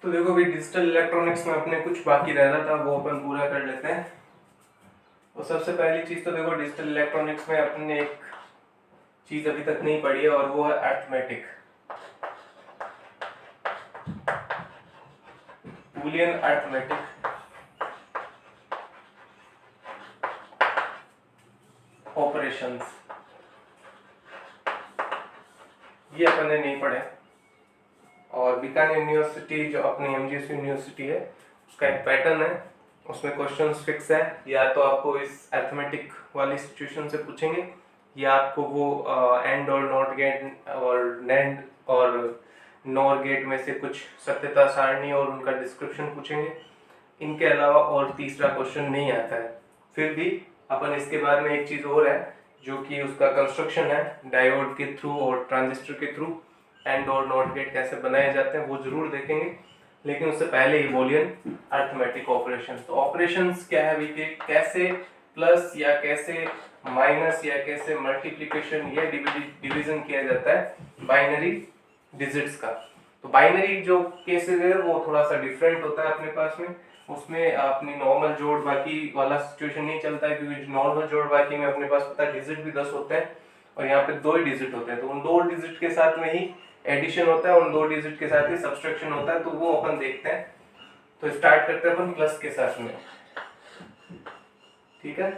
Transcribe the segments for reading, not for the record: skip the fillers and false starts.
तो देखो भाई, डिजिटल इलेक्ट्रॉनिक्स में अपने कुछ बाकी रह रहा था, वो अपन पूरा कर लेते हैं। और सबसे पहली चीज तो देखो, डिजिटल इलेक्ट्रॉनिक्स में अपने एक चीज अभी तक नहीं पढ़ी है, और वो है अर्थमेटिक, बूलियन अर्थमेटिक ऑपरेशंस। ये अपन ने नहीं पढ़े। और बीकानेर यूनिवर्सिटी जो अपनी एमजीएस यूनिवर्सिटी है, उसका एक पैटर्न है, उसमें क्वेश्चंस फिक्स है। या तो आपको इस अर्थमेटिक वाली सिचुएशन से पूछेंगे, या आपको वो एंड और नॉट गेट और नैंड और नॉर गेट में से कुछ सत्यता सारणी और उनका डिस्क्रिप्शन पूछेंगे। इनके अलावा और तीसरा क्वेश्चन नहीं आता है। फिर भी अपन इसके बारे में एक चीज और है, जो कि उसका कंस्ट्रक्शन है डायोड के थ्रू और ट्रांजिस्टर के थ्रू, एंड और नॉट गेट कैसे बनाए जाते हैं वो जरूर देखेंगे। लेकिन उससे पहले ही बूलियन अर्थमेटिक ऑपरेशंस। तो ऑपरेशंस क्या है, कैसे प्लस या कैसे माइनस या कैसे मल्टीप्लिकेशन या डिवीजन किया जाता है बाइनरी डिजिट्स का। तो बाइनरी जो केसेस है वो थोड़ा सा डिफरेंट होता है अपने पास में। उसमें अपनी नॉर्मल जोड़ बाकी वाला सिचुएशन नहीं चलता है, क्योंकि नॉर्मल जोड़ बाकी में अपने पास पता है डिजिट भी 10 होते हैं, और यहाँ पे 2 ही डिजिट होते हैं। तो उन 2 डिजिट के साथ में ही एडिशन होता है, उन 2 डिजिट के साथ ही सब्सट्रैक्शन होता है। तो वो अपन देखते हैं। तो स्टार्ट करते हैं अपन प्लस के साथ में। ठीक है,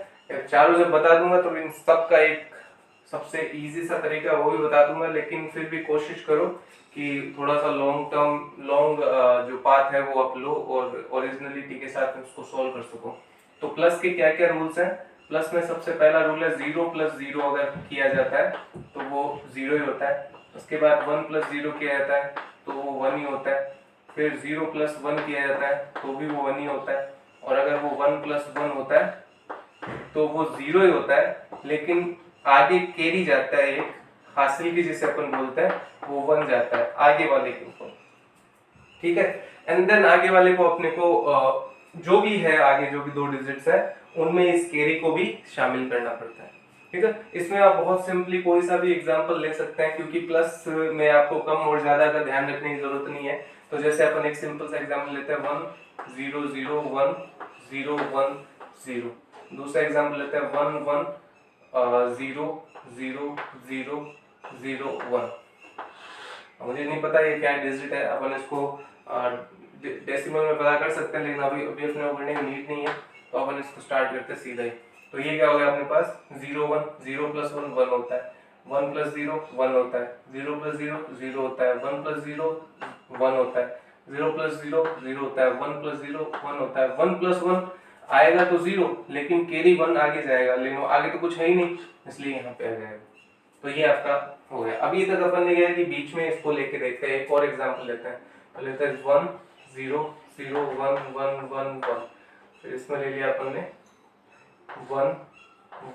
चारों जब बता दूंगा तो इन सब का एक सबसे इजी सा तरीका वो भी बता दूंगा, लेकिन फिर भी कोशिश करो कि थोड़ा सा लॉन्ग जो पाथ है वो आप लो और ओरिजिनलिटी के साथ उसको सॉल्व कर सको। तो प्लस के क्या क्या रूल्स हैं। प्लस में सबसे पहला रूल है 0 + 0 अगर किया जाता है तो वो 0 ही होता है। उसके बाद 1 + 0 किया जाता है तो वो 1 ही होता है। फिर 0 + 1 किया जाता है तो भी वो 1 ही होता है। और अगर वो 1 + 1 होता है तो वो 0 ही होता है, लेकिन आगे कैरी जाता है एक हासिल की, जिसे अपन बोलते हैं, वो 1 जाता है आगे वाले के ऊपर। ठीक है, एंड देन आगे वाले को अपने को जो भी है आगे जो भी 2 डिजिट्स है उनमें इस कैरी को भी शामिल करना पड़ता है। ठीक है, इसमें आप बहुत सिंपली कोई सा भी एग्जांपल ले सकते हैं, क्योंकि प्लस में आपको कम और ज्यादा का ध्यान रखने की जरूरत नहीं है। तो जैसे अपन एक सिंपल सा एग्जांपल लेते हैं 1 0 0 1 0 1 0। दूसरा एग्जांपल लेते हैं 1 1 0 0 0 0 1। मुझे नहीं पता ये क्या डिजिट है, अपन इसको डेसिमल में पता कर सकते हैं, लेकिन अभी अपने को करने की नीड नहीं है। तो अपन इसको स्टार्ट करते हैं सीधा ही। तो ये क्या हो गया अपने पास 0 1 0 + 1 1 होता है, 1 + 0 1 होता है, 0 + 0 0 होता है, 1 + 0 1 होता है, 0 + 0 0 होता है, 1 + 0 1 होता है। 1 + 1 आएगा तो 0, लेकिन कैरी 1 आगे जाएगा, लेकिन आगे तो कुछ है ही नहीं, इसलिए यहाँ पे आ जाएगा। तो ये आपका हो गया। अभी तक अपन ने क्या कि बीच में इसको लेके देखते हैं। एक और एग्जांपल लेते हैं, तो लेते हैं 1 0 0 1 1 1 1। फिर इसमें ले लिया अपन ने 1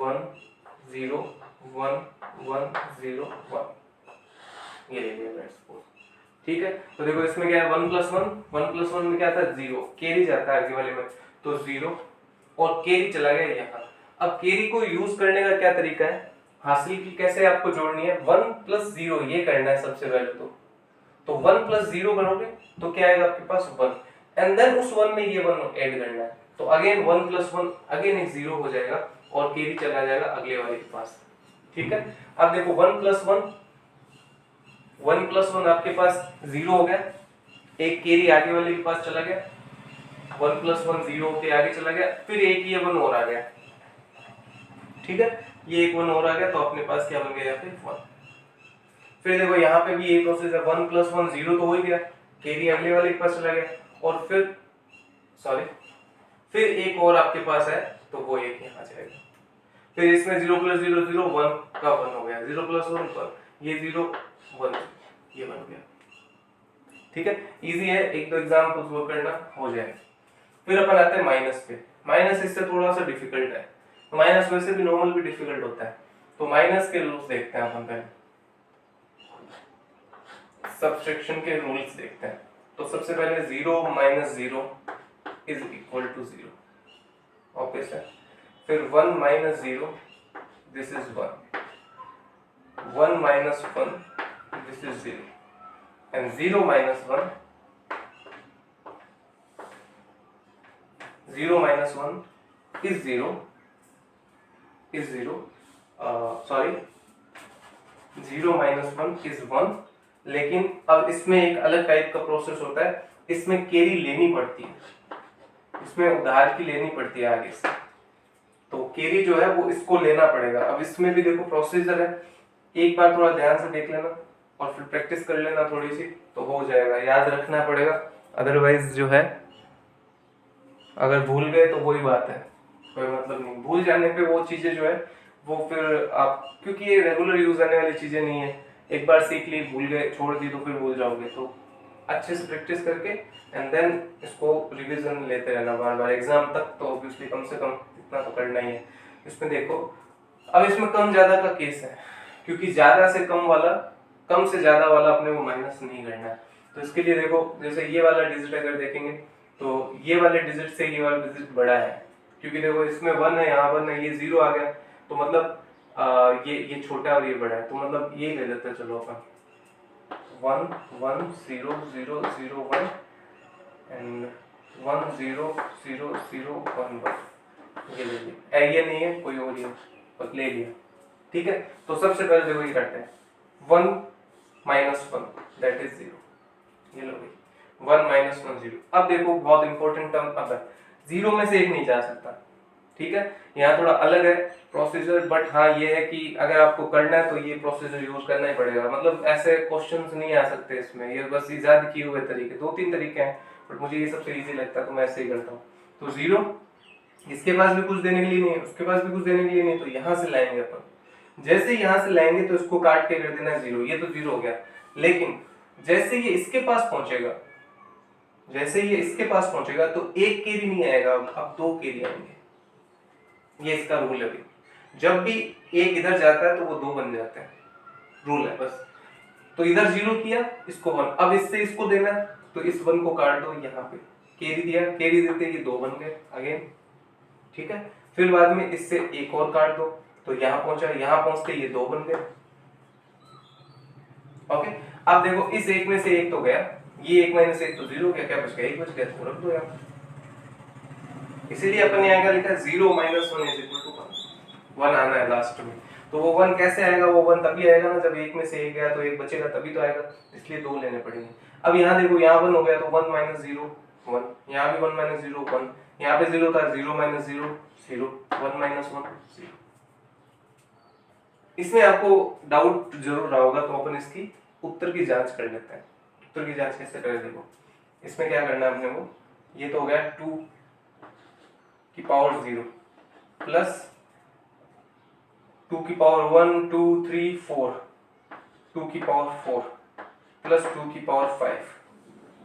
1 0 1 1 0 1, ये ले लिया लेट्स सपोज। ठीक है, तो देखो इसमें क्या है 1 + 1 में क्या था 0, कैरी जाता है आगे वाले में तो 0, और कैरी चला गया यहाँ। अब कैरी को यूज करने का क्या तरीका है, हासिल की कैसे आपको जोड़नी है, 1 + 0 ये करना है सबसे पहले। तो 1 + 0 करोगे तो क्या आएगा आपके पास 1, एंड देन उस 1 में ये 1 ऐड करना है। तो अगेन 1 + 1 अगेन एक 0 हो जाएगा और कैरी चला जाएगा अगले वाले के पास। ठीक है, अब देखो 1 + 1 आपके पास 0 हो गया, एक कैरी आगे वाले के पास चला गया, 1 + 1 0 के आगे चला गया, फिर एक ये 1 और आ गया। ठीक है, ये एक 1 और आ गया, तो अपने पास क्या बन गया यहाँ पे 1। फिर देखो यहाँ पे भी ये प्रोसेस है, 1 + 1 0 तो हो ही गया, कैरी अगले वाले के पास चला गया, और फिर एक और आपके पास है तो वो एक यहाँ जाएगा। फिर इसमें 0 + 0 0 1 का 1 हो गया, 0 + 1 1, ये 0 1 ये बन गया। ठीक है, इजी है, एक दो एग्जाम्पल वो करना हो जाए। फिर अपन आते हैं माइनस पे। माइनस इससे थोड़ा सा डिफिकल्ट है, तो माइनस वैसे भी नॉर्मल भी डिफिकल्ट होता है। तो माइनस के रूल्स देखते हैं अपन पहले, सब्सट्रैक्शन के रूल्स देखते हैं। तो सबसे पहले 0 - 0 इज इक्वल टू 0, ऑब्वियस है। फिर 1 - 0 this is 1, 1 - 1 this is 0, and 0 - 1 0 minus 1 is 0 sorry 0 minus 1 is 1। लेकिन अब इसमें एक अलग टाइप का प्रोसेस होता है, इसमें कैरी लेनी पड़ती है, इसमें उधार की लेनी पड़ती है आगे से, तो कैरी जो है वो इसको लेना पड़ेगा। अब इसमें भी देखो प्रोसीजर है, एक बार थोड़ा ध्यान से देख लेना और फिर प्रैक्टिस कर लेना थोड़ी सी, तो हो जाएगा, याद रखना पड़ेगा। अदरवाइज जो है अगर भूल गए तो वही बात है, कोई मतलब नहीं। भूल जाने पे वो चीजें जो है वो फिर आप, क्योंकि ये रेगुलर यूज आने वाली चीजें नहीं है, एक बार सीख ली भूल गए छोड़ दी तो फिर भूल जाओगे। तो अच्छे से प्रैक्टिस करके एंड देन इसको रिवीजन लेते रहना बार बार, एग्जाम तक तो ऑब्वियसली कम से कम इतना तो करना ही है। इसमें देखो अब इसमें कम ज्यादा का केस है, क्योंकि ज्यादा से कम वाला, कम से ज्यादा वाला अपने को माइनस नहीं करना है। तो इसके लिए देखो जैसे ये वाला डिजिट अगर देखेंगे तो ये वाले डिजिट से ये वाला डिजिट बड़ा है, क्योंकि देखो इसमें 1 है, यहाँ 1 है, ये 0 आ गया, तो मतलब ये छोटा और ये बड़ा है, तो मतलब ये ले लेते हैं चलो अपन 1 1 0 0 0 1 एंड 1 0 0 0 1 1, ये ले लिया। ये नहीं है कोई और, ये बस ले लिया, ठीक है। तो सबसे पहले देखो ये करते हैं 1 माइनस 1 दैट इज 0, ये लो भाई 1 माइनस 1 0। अब देखो बहुत इंपॉर्टेंट टर्म, अब 0 में से एक नहीं जा सकता, ठीक है। यहाँ थोड़ा अलग है प्रोसीजर, बट हाँ ये है कि अगर आपको करना है तो ये प्रोसीजर यूज करना ही पड़ेगा। मतलब ऐसे क्वेश्चंस नहीं आ सकते इसमें, ये बस इजाद किए हुए तरीके, 2-3 तरीके हैं, बट मुझे ये सबसे इजी लगता है तो मैं ऐसे ही करता हूँ। तो 0, इसके पास भी कुछ देने के लिए नहीं है, उसके पास भी कुछ देने के लिए नहीं, तो यहाँ से लाएंगे अपन। जैसे यहाँ से लाएंगे तो इसको काट के कर देना 0, ये तो 0 हो गया। लेकिन जैसे ये इसके पास पहुंचेगा, जैसे ये इसके पास पहुंचेगा तो एक कैरी नहीं आएगा, अब 2 कैरी आएंगे, ये इसका रूल है भाई। जब भी एक इधर जाता है तो वो 2 बन जाते हैं, रूल है बस। तो इधर 0 किया, इसको 1, अब इससे इसको देना है तो इस 1 को काट दो, यहाँ पे कैरी दिया, कैरी देते ये 2 बन गए अगेन, ठीक है। फिर बाद में इससे एक और काट दो, तो यहाँ पहुंचा, यहाँ पहुंचते ये 2 बन गए, ओके। अब देखो इस एक में से एक तो गया, ये 1 माइनस 1 तो 0 गया, क्या बच गया, 1 बच गया, तो रख दो यार। इसीलिए अपन यहाँ क्या लिखा है 0 माइनस 1 इज इक्वल टू 1 आना है लास्ट में। तो वो 1 कैसे आएगा, वो 1 तभी आएगा ना जब एक में से एक गया तो एक बचेगा, तभी तो आएगा, इसलिए 2 लेने पड़ेंगे। अब यहाँ देखो यहाँ 1 हो गया तो 1 माइनस 0 1, यहाँ भी 1 माइनस 0 1, यहाँ पे 0 था, 0 माइनस 0 0, 1 माइनस 1 0। इसमें आपको डाउट जरूर रहा होगा, तो अपन इसकी उत्तर की जांच कर लेते हैं। उत्तर की जांच कैसे करें, देखो इसमें क्या करना है अपने को, ये तो हो गया 2 की पावर 0 प्लस 2 की पावर 1 2 3 4, 2 की पावर 4 प्लस 2 की पावर 5,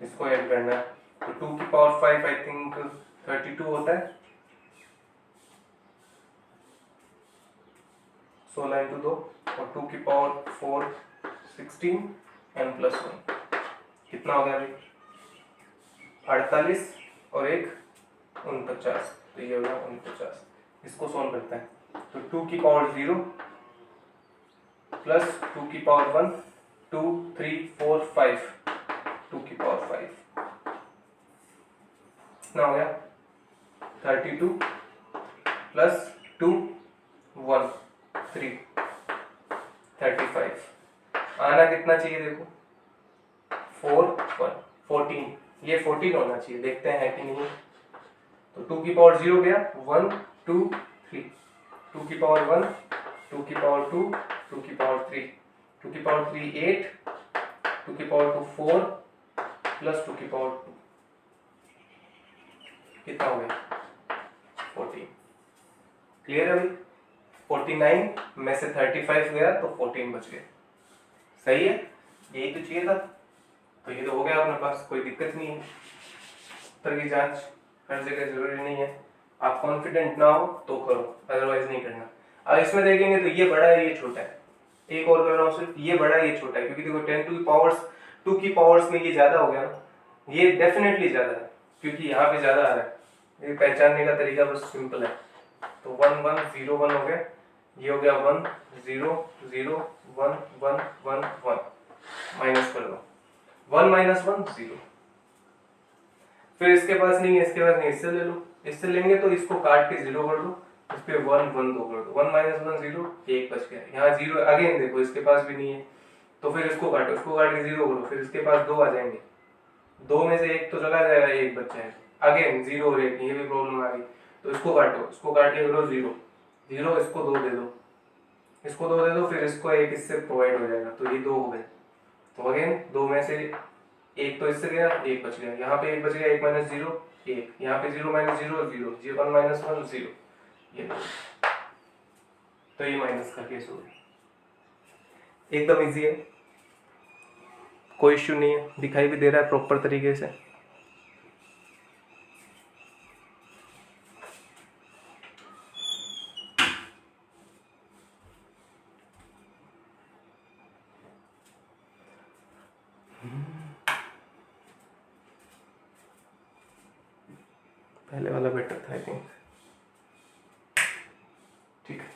इसको ऐड करना है। तो 2 की पावर 5 आई थिंक 32 होता है, 16 इंटू 2, और 2 की पावर 4 16 n प्लस 1, कितना हो गया भाई 48 और एक 49, तो ये हो गया 49। इसको सॉल्व करते हैं, तो 2 की पावर 0 प्लस 2 की पावर 1 2 3 4 5, 2 की पावर 5, कितना हो गया 32 प्लस 2 1 3 35। आना कितना चाहिए देखो 4 1 14, ये 14 होना चाहिए, देखते हैं है कि नहीं। तो 2 की पावर 0 गया 1 2 3, 2 की पावर 1 2 की पावर 2 2 की पावर 3, 2 की पावर 3 8, 2 की पावर 2 4 प्लस 2 की पावर 2, कितना हो गया 14। क्लियर है भाई, 49 में से 35 गया तो 14 बच गए, सही है, यही तो चाहिए था। तो ये तो हो गया अपने पास, कोई दिक्कत नहीं है। उत्तर की जांच हर जगह जरूरी नहीं है, आप कॉन्फिडेंट ना हो तो करो, अदरवाइज नहीं करना। अब इसमें देखेंगे तो ये बड़ा है ये छोटा है, एक और कर रहा हूँ सिर्फ, ये बड़ा है ये छोटा है, क्योंकि देखो 10 टू पावर्स 2 की पावर्स में ये ज्यादा हो गया ना, ये डेफिनेटली ज्यादा है क्योंकि यहाँ पे ज्यादा आ रहा है, ये पहचानने का तरीका बस सिंपल है। तो 1 1 0 1 हो गया, ये हो गया 1 0 0 1 1 1 1, माइनस कर दो 1 माइनस 1 0। फिर इसके पास नहीं है, इसके पास नहीं, इससे ले लो, इससे लेंगे तो इसको काट के 0 कर दो, इस पे 1 1 2 कर दो, 1 माइनस 1 0, 1 बच गया। यहाँ 0 अगेन देखो इसके पास भी नहीं है, तो फिर इसको काटो, इसको काट के 0 करो, फिर इसके पास 2 आ जाएंगे, 2 में से 1 तो चला जाएगा, 1 बच जाएगा। अगेन 0 और 1, ये भी प्रॉब्लम आ गई, तो इसको काटो, इसको काट के करो 0 0, इसको 2 दे दो, इसको 2 दे दो, फिर इसको 1 इससे प्रोवाइड हो जाएगा, तो ये 2 हो गए। तो अगेन 2 में से 1 तो इससे गया, 1 बच गया, यहाँ पे 1 बच गया, 1 माइनस 0 1, यहाँ पे 0 माइनस 0 0, ये 1 माइनस 1 0, ये तो ये माइनस का केस हो गया। एकदम इजी है, कोई इश्यू नहीं है, दिखाई भी दे रहा है प्रॉपर तरीके से। पहले वाला बेटर था आई थिंक। ठीक है,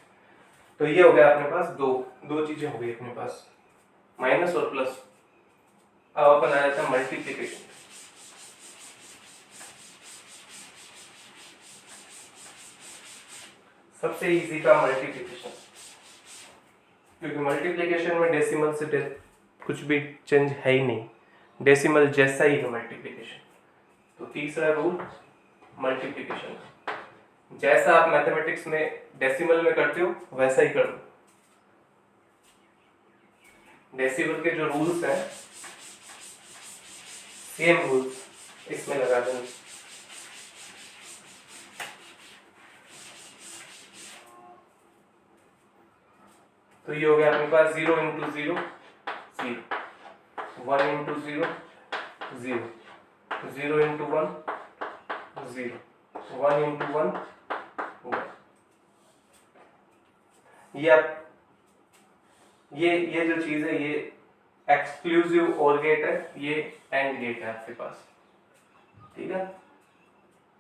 तो ये हो गया अपने पास दो चीजें हो गई अपने पास, माइनस और प्लस। अब अपन आ जाता है मल्टीप्लिकेशन। सबसे इजी का मल्टीप्लिकेशन, क्योंकि मल्टीप्लिकेशन में डेसिमल से कुछ भी चेंज है ही नहीं, डेसिमल जैसा ही है मल्टीप्लिकेशन। तो तीसरा रूल मल्टीप्लिकेशन, जैसा आप मैथमेटिक्स में डेसिमल में करते हो वैसा ही कर दो। डेसिमल के जो रूल्स हैं सेम रूल्स इसमें लगा देंगे। तो ये हो गया अपने पास 0 इंटू 0 0, 1 इंटू 0 0, 0 इंटू 1 0, 1 इंटू 1 1। ये आप ये जो चीज है ये एक्सक्लूसिव और गेट है, ये एंड गेट है आपके पास, ठीक है।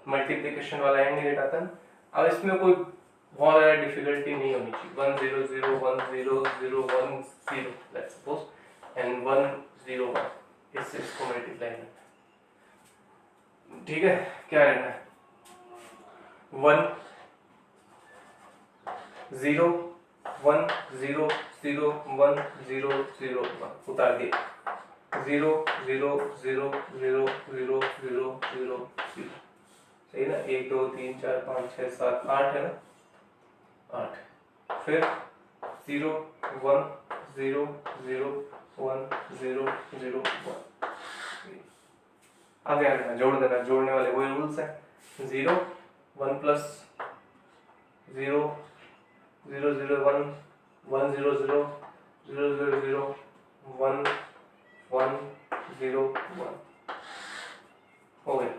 मल्टीप्लिकेशन वाला एंड गेट आता है। अब इसमें कोई बहुत ज्यादा डिफिकल्टी नहीं होनी चाहिए। 1 0 0 1 0 0 1 0 लेट्स सपोज एंड 1 0 1, इससे इसको मल्टीप्लाई करना है, ठीक है। क्या करना है, 1 0 1 0 0 1 0 0 1 उतार दिए, 0 0 0 0 0 0 0 0, सही ना। 1 2 3 4 5 6 7 8 है ना, 8। फिर 0 1 0 0 1 0 0 1, आगे आ गया, जोड़ देना, जोड़ने वाले वही रूल्स हैं। 0 1 प्लस 0 0 0 1 1 0 0 0 0 0 1 1 0 1 हो गया।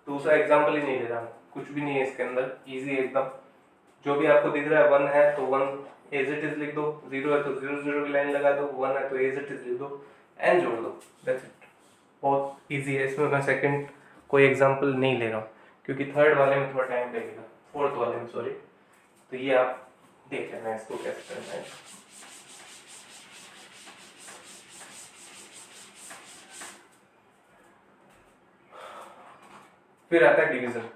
दूसरा एग्जाम्पल ही नहीं दे रहा, कुछ भी नहीं है इसके अंदर, इजी एकदम। जो भी आपको दिख रहा है 1 है तो 1 एज इट इज लिख दो, 0 है तो 0 0 की लाइन लगा दो, 1 है तो एज इट इज लिख दो, एंड जोड़ दो, दैट्स इट। बहुत इजी है। इसमें मैं सेकंड कोई एग्जांपल नहीं ले रहा हूँ, क्योंकि थर्ड वाले में थोड़ा टाइम लगेगा, फोर्थ वाले में सॉरी। तो ये आप देख लेना इसको कैसे करना है। फिर आता है डिवीजन।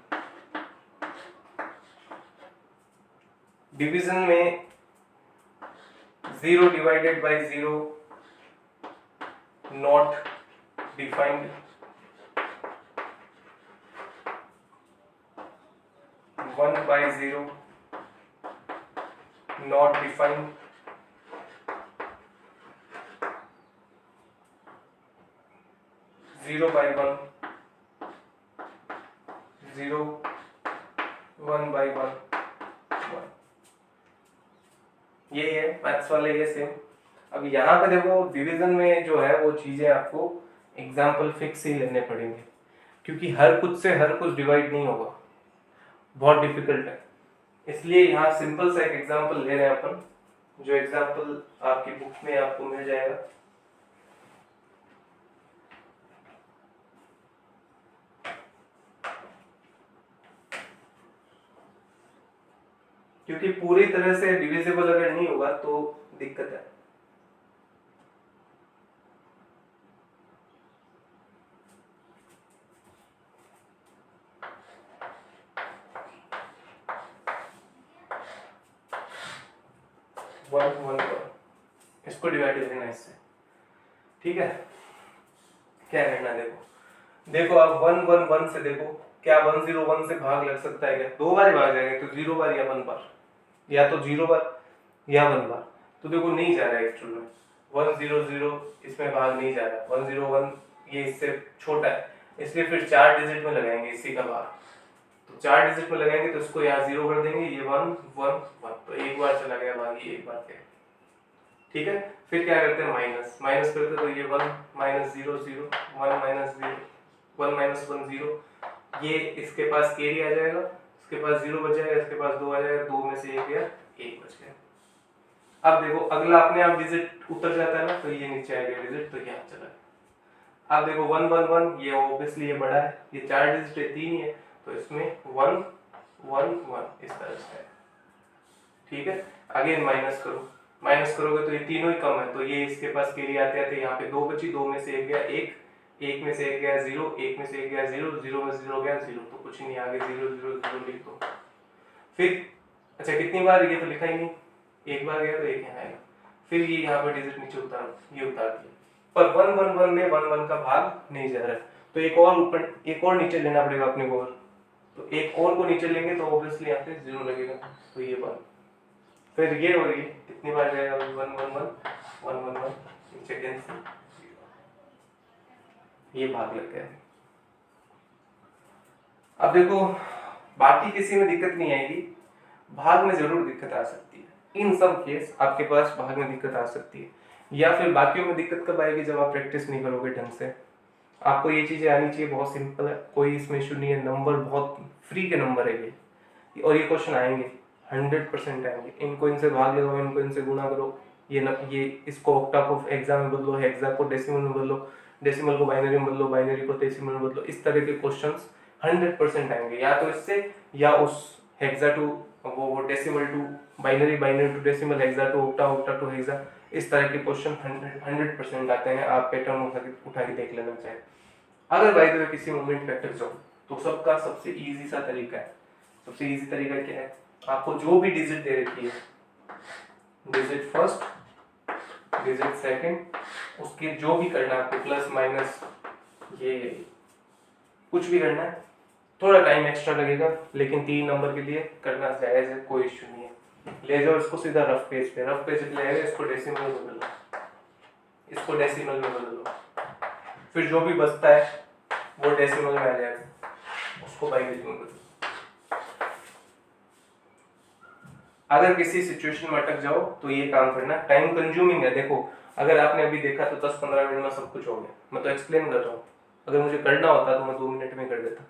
डिवीजन में 0 divided by 0 not defined, 1 by 0 not defined, 0 by 1 0, 1 by 1 1। ये है मैथ्स वाले, ये सेम। अब यहाँ पे देखो डिवीजन में जो है वो चीजें आपको एग्जाम्पल फिक्स ही लेने पड़ेंगे, क्योंकि हर कुछ से हर कुछ डिवाइड नहीं होगा, बहुत डिफिकल्ट है। इसलिए यहाँ सिंपल सा एक एग्जाम्पल ले रहे हैं अपन, जो एग्जाम्पल आपकी बुक में आपको मिल जाएगा। क्योंकि पूरी तरह से डिविजिबल अगर नहीं होगा तो दिक्कत है। 1 1 1, इसको डिवाइड करना इससे, ठीक है। क्या करना है देखो आप 1 1 1 से देखो क्या 101 से भाग लग सकता है क्या? 2 बार ही भाग जाएगा, तो 0 बार या 1 बार, या तो 0 बार या 1 बार। तो देखो नहीं जा रहा है एक्चुअल में 100 इसमें भाग नहीं जा रहा, 101 ये इससे छोटा है, इसलिए फिर 4 डिजिट में लगाएंगे इसी का भाग। तो 4 डिजिट में लगाएंगे तो इसको यहाँ 0 कर देंगे, ये 1 1 1, तो एक बार चला गया भाग, ये एक बार गया, ठीक है। फिर क्या करते हैं माइनस, माइनस करते तो ये 1 माइनस 0 0 1 माइनस 0 1 माइनस 1 0, ये इसके पास कैरी आ जाएगा, इसके पास 0 बच जाएगा, इसके पास 2 आ जाएगा, 2 में से 1 गया, 1 बच गया। अब देखो अगला अपने आप डिजिट उतर जाता है ना, तो ये नीचे आएगा डिजिट, तो यहाँ चला गया। अब देखो 1 1 1, ये ऑब्वियसली ये बड़ा है, ये 4 डिजिट है, 3 ही है, तो इसमें 1 1 1 इस तरह से है, ठीक है। अगेन माइनस करो, माइनस करोगे तो ये तीनों ही कम है, तो ये इसके पास कैरी आते आते यहाँ पे 2 बची, 2 में से 1 गया 1, 1 में से 1 गया 0, 1 में से 1 गया 0, 0 में से 0 गया 0, तो कुछ नहीं, आगे 0 0 0 लिख दो। फिर अच्छा कितनी बार, ये तो लिखा ही नहीं, एक बार गया तो एक यहाँ आएगा, फिर ये यहाँ पर डिजिट नीचे उतार, ये उतार दिया, पर 1 1 1 में 1 1 का भाग नहीं जा रहा है, तो एक और ऊपर, एक और नीचे लेना पड़ेगा अपने को, तो एक और को नीचे लेंगे तो ऑब्वियसली यहाँ पे 0 लगेगा, तो ये 1, फिर ये हो रही है, कितनी बार जाएगा 1 1 1 1 1 1, नीचे कैंसिल, ये भाग लग गया। अब देखो बाकी किसी में दिक्कत नहीं आएगी, भाग में जरूर दिक्कत आ सकती है, इन सब केस आपके पास भाग में दिक्कत आ सकती है, या फिर बाकियों में दिक्कत कब आएगी, जब आप प्रैक्टिस नहीं करोगे ढंग से। आपको ये चीजें आनी चाहिए, बहुत सिंपल है, कोई इसमें इशू नहीं है, नंबर बहुत फ्री के नंबर है ये, और ये क्वेश्चन आएंगे 100% आएंगे, इनको इनसे भाग लगाओ, इनको इनसे गुणा करो, ये इसको ऑक्टा को हेक्सा में बदलो, हेक्सा को डेसिमल में बदलो, डेसिमल को बाइनरी में बदलो, बाइनरी को डेसिमल में बदलो, इस तरह के क्वेश्चंस 100% आएंगे, या तो इससे या उस हेक्सा टू वो decimal to binary, binary to decimal, hexa to octa, octa to hexa, इस तरह के क्वेश्चन 100% आते हैं। आप पैटर्न उठा के देख लेना चाहिए। अगर बाय द वे किसी मोमेंट पे अटक जाओ तो सबका सबसे इजी सा तरीका है, सबसे इजी तरीका क्या है, आपको जो भी डिजिट दे रखी है, डिजिट फर्स्ट, डिजिट सेकंड, उसके जो भी करना है आपको, प्लस माइनस, ये कुछ भी करना है, थोड़ा टाइम एक्स्ट्रा लगेगा, लेकिन 3 नंबर के लिए करना जायज है, कोई इश्यू नहीं है। ले जाओ इसको सीधा रफ पेज पे, रफ पेज पे ले आएगा, इसको डेसिमल में बदल लो, इसको डेसिमल में बदल लो, फिर जो भी बचता है वो डेसिमल में आ जाएगा, उसको बाइनरी में बदलो। अगर किसी सिचुएशन में अटक जाओ तो ये काम करना, टाइम कंज्यूमिंग है। देखो अगर आपने अभी देखा तो 10-15 मिनट में सब कुछ हो गया, मैं तो एक्सप्लेन कर रहा हूँ, अगर मुझे करना होता तो मैं 2 मिनट में कर देता,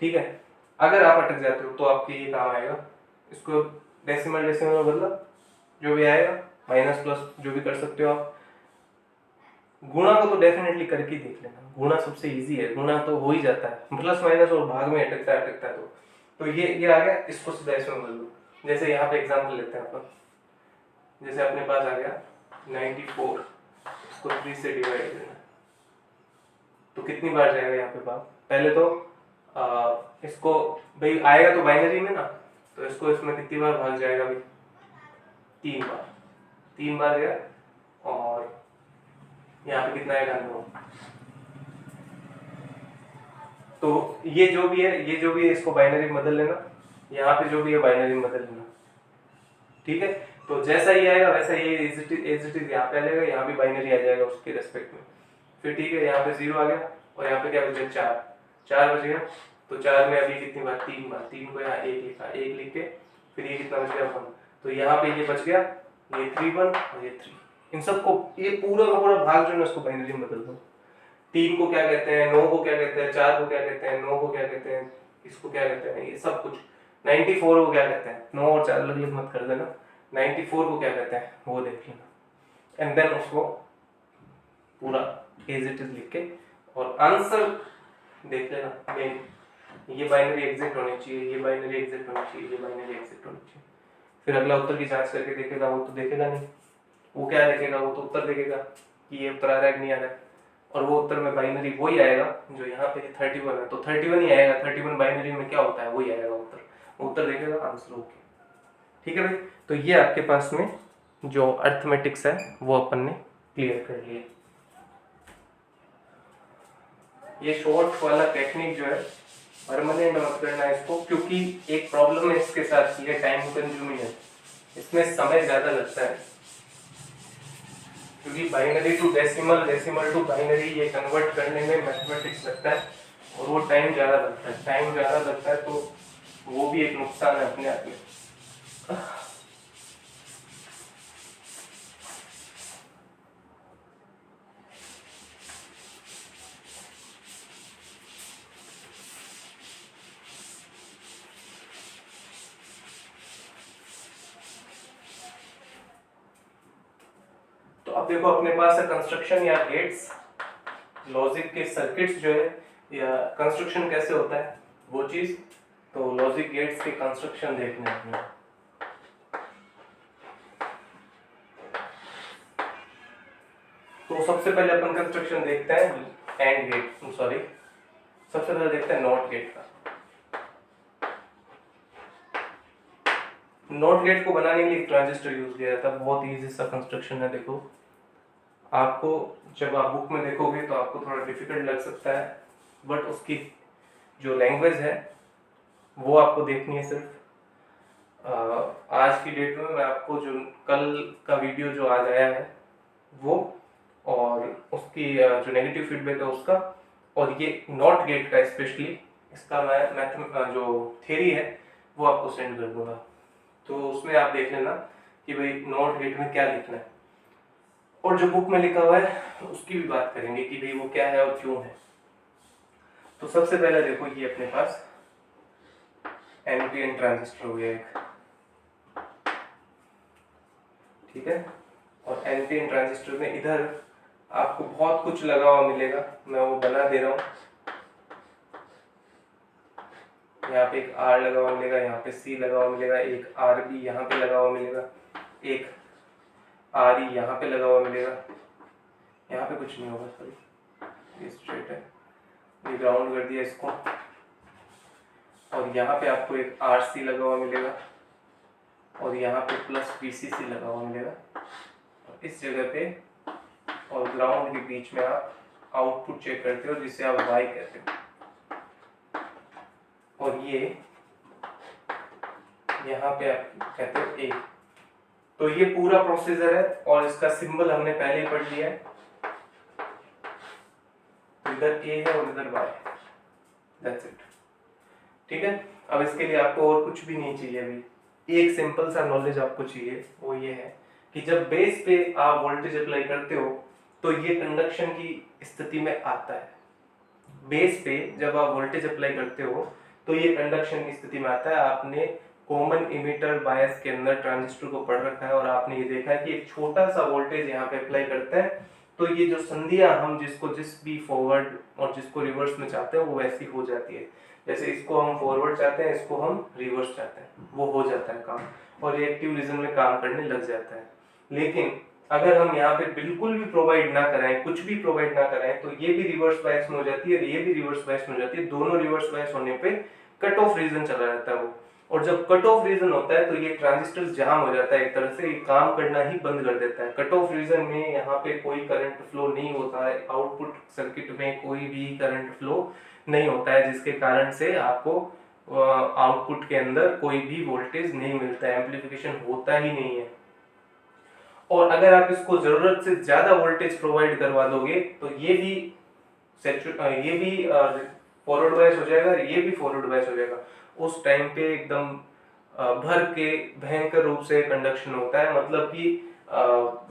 ठीक है। अगर आप अटक जाते हो तो आपके ये काम आएगा, इसको डेसिमल डेसिमल में बदला, जो भी आएगा, माइनस प्लस जो भी कर सकते हो आप। गुणा को तो डेफिनेटली करके देख लेना, गुणा सबसे इजी है, गुणा तो हो ही जाता है, प्लस माइनस और भाग में अटकता है तो ये आ गया, इसको सीधा इसमें बदल दो। जैसे यहाँ पे एग्जांपल लेते हैं अपन, जैसे अपने पास आ गया 94, इसको 3 से डिवाइड करना, तो कितनी बार जाएगा यहाँ पे भाग, पहले तो इसको भाई आएगा तो बाइनरी में ना, तो इसको इसमें कितनी बार भाग जाएगा भाई, 3 बार गया, और यहाँ पे कितना आएगा 9, तो ये जो भी है इसको बाइनरी में बदल लेना, यहाँ पे जो भी है बाइनरी में बदल लेना, ठीक है। तो जैसा ही आएगा वैसा ये एज इट इज यहाँ पे आ जाएगा, यहाँ भी बाइनरी आ जाएगा उसके रेस्पेक्ट में, फिर ठीक है। यहाँ पे 0 आ गया, और यहाँ पे क्या बच गया 4 बच गया, तो 4 में अभी कितनी बार, 3 बार, 3 को यहाँ 1 लिखा, 1 लिख के फिर ये कितना बच गया 1, तो यहाँ पे ये बच गया, ये 3 1 और ये 3, इन सबको ये पूरा का पूरा भाग जो है उसको बाइनरी में बदल दो। 3 को क्या कहते हैं, 9 को क्या कहते हैं, 4 को क्या कहते हैं, 9 को क्या कहते हैं, इसको क्या कहते हैं, ये सब कुछ। 94 को क्या कहते हैं, 9 और 4 अलग अलग मत कर देना, 94 को क्या कहते हैं वो देख लेना, एंड देन उसको पूरा एज इट इज लिख के और आंसर देख लेना। मेन ये बाइनरी एग्जिट होनी चाहिए, ये बाइनरी एग्जिट होनी चाहिए, ये बाइनरी एग्जिट होनी चाहिए। फिर अगला उत्तर की जांच करके देखेगा, वो तो देखेगा नहीं, वो क्या देखेगा, वो तो उत्तर देखेगा कि ये उत्तर आ रहा है नहीं आ रहा है, और वो उत्तर में बाइनरी वही आएगा जो यहाँ पे 31 है, तो 31 ही आएगा, 31 बाइनरी में क्या होता है वही आएगा उत्तर, उत्तर देखेगा, आंसर ओके, ठीक है भाई। तो ये आपके पास में जो अर्थमेटिक्स है वो अपन ने क्लियर कर लिया। ये शॉर्ट वाला टेक्निक जो है परमानेंट मत करना इसको, क्योंकि एक प्रॉब्लम है इसके साथ, ये टाइम कंज्यूमिंग है, इसमें समय ज्यादा लगता है, क्योंकि binary to decimal, decimal to binary ये कन्वर्ट करने में मैथमेटिक्स लगता है और वो टाइम ज़्यादा लगता है, टाइम ज़्यादा लगता है तो वो भी एक नुकसान है अपने आप में। तो अब देखो अपने पास है कंस्ट्रक्शन या गेट्स, लॉजिक के सर्किट्स जो है या कंस्ट्रक्शन कैसे होता है वो चीज। तो लॉजिक गेट्स के कंस्ट्रक्शन देखने अपने। तो सबसे पहले अपन कंस्ट्रक्शन देखते हैं एंड गेट, सॉरी सबसे पहले देखते हैं नॉट गेट का। नॉट गेट को बनाने के लिए ट्रांजिस्टर यूज किया जाता है, बहुत इजी सा कंस्ट्रक्शन है। देखो आपको जब आप बुक में देखोगे तो आपको थोड़ा डिफिकल्ट लग सकता है, बट उसकी जो लैंग्वेज है वो आपको देखनी है सिर्फ। आज की डेट में मैं आपको जो कल का वीडियो जो आज आया है वो, और उसकी जो नेगेटिव फीडबैक है उसका, और ये नॉट गेट का स्पेशली इसका मैं मैथ जो थ्योरी है वो आपको सेंड कर दूंगा। तो उसमें आप देख लेना कि भाई नॉट गेट में क्या लिखना है, और जो बुक में लिखा हुआ है उसकी भी बात करेंगे कि भाई वो क्या है और क्यों है। तो सबसे पहले देखो ये अपने पास एनपीएन ट्रांजिस्टर हो गया एक, ठीक है। और एनपीएन ट्रांजिस्टर में इधर आपको बहुत कुछ लगा हुआ मिलेगा, मैं वो बना दे रहा हूँ। यहाँ पे एक आर लगा हुआ मिलेगा, यहाँ पे सी लगा हुआ मिलेगा, एक आर बी यहाँ पे लगा हुआ मिलेगा, एक आर ई यहाँ पे लगा हुआ मिलेगा। यहाँ पे कुछ नहीं होगा, सॉरी ये स्ट्रेट है, ये ग्राउंड कर दिया इसको। और यहाँ पे आपको एक आर सी लगा हुआ मिलेगा, और यहाँ पे प्लस VCC लगा हुआ मिलेगा। और इस जगह पे और ग्राउंड के बीच में आप आउटपुट चेक करते हो जिसे आप Y कहते हो। और ये यहाँ पे आप कहते हो A। तो ये पूरा प्रोसीजर है और इसका सिंबल हमने पहले ही पढ़ लिया है। तो इधर A है और इधर Y, दैट्स इट, ठीक है। अब इसके लिए आपको और कुछ भी नहीं चाहिए, अभी एक सिंपल सा नॉलेज आपको चाहिए, वो ये है कि जब बेस पे आप वोल्टेज अप्लाई करते हो तो ये कंडक्शन की स्थिति में आता है। बेस पे जब आप वोल्टेज अप्लाई करते हो तो ये कंडक्शन की स्थिति में आता है। आपने कॉमन इमिटर बायस के अंदर ट्रांजिस्टर को पढ़ रखा है और आपने ये देखा है कि एक छोटा सा वोल्टेज यहाँ पे अप्लाई करता है तो ये जो संधियां हम जिसको जिस भी फॉरवर्ड और जिसको रिवर्स में चाहते हैं वो वैसी हो जाती है। जैसे इसको हम फॉरवर्ड चाहते हैं, इसको हम रिवर्स चाहते हैं, वो हो जाता है काम और ये एक्टिव रीजन में काम करने लग जाता है। लेकिन अगर हम यहाँ पे बिल्कुल भी प्रोवाइड ना कराएं, कुछ भी प्रोवाइड ना कराएं, तो ये भी रिवर्स बायस में हो जाती है, ये भी रिवर्स बायस में हो जाती है। दोनों रिवर्स बायस होने पे कट ऑफ रीजन चला जाता है वो, और जब कट ऑफ रीजन होता है तो ये ट्रांजिस्टर जाम हो जाता है, एक तरह से ये काम करना ही बंद कर देता है। कट ऑफ रीजन में यहाँ पे कोई करंट फ्लो नहीं होता है, आउटपुट सर्किट में कोई भी करंट फ्लो नहीं होता है, जिसके कारण से आपको आउटपुट के अंदर कोई भी वोल्टेज नहीं मिलता है, एम्प्लीफिकेशन होता ही नहीं है। और अगर आप इसको जरूरत से ज्यादा वोल्टेज प्रोवाइड करवा दोगे तो ये भी फॉरवर्ड बायस हो जाएगा, ये भी फॉरवर्ड बायस हो जाएगा। उस टाइम पे एकदम भर के भयंकर रूप से कंडक्शन होता है, मतलब कि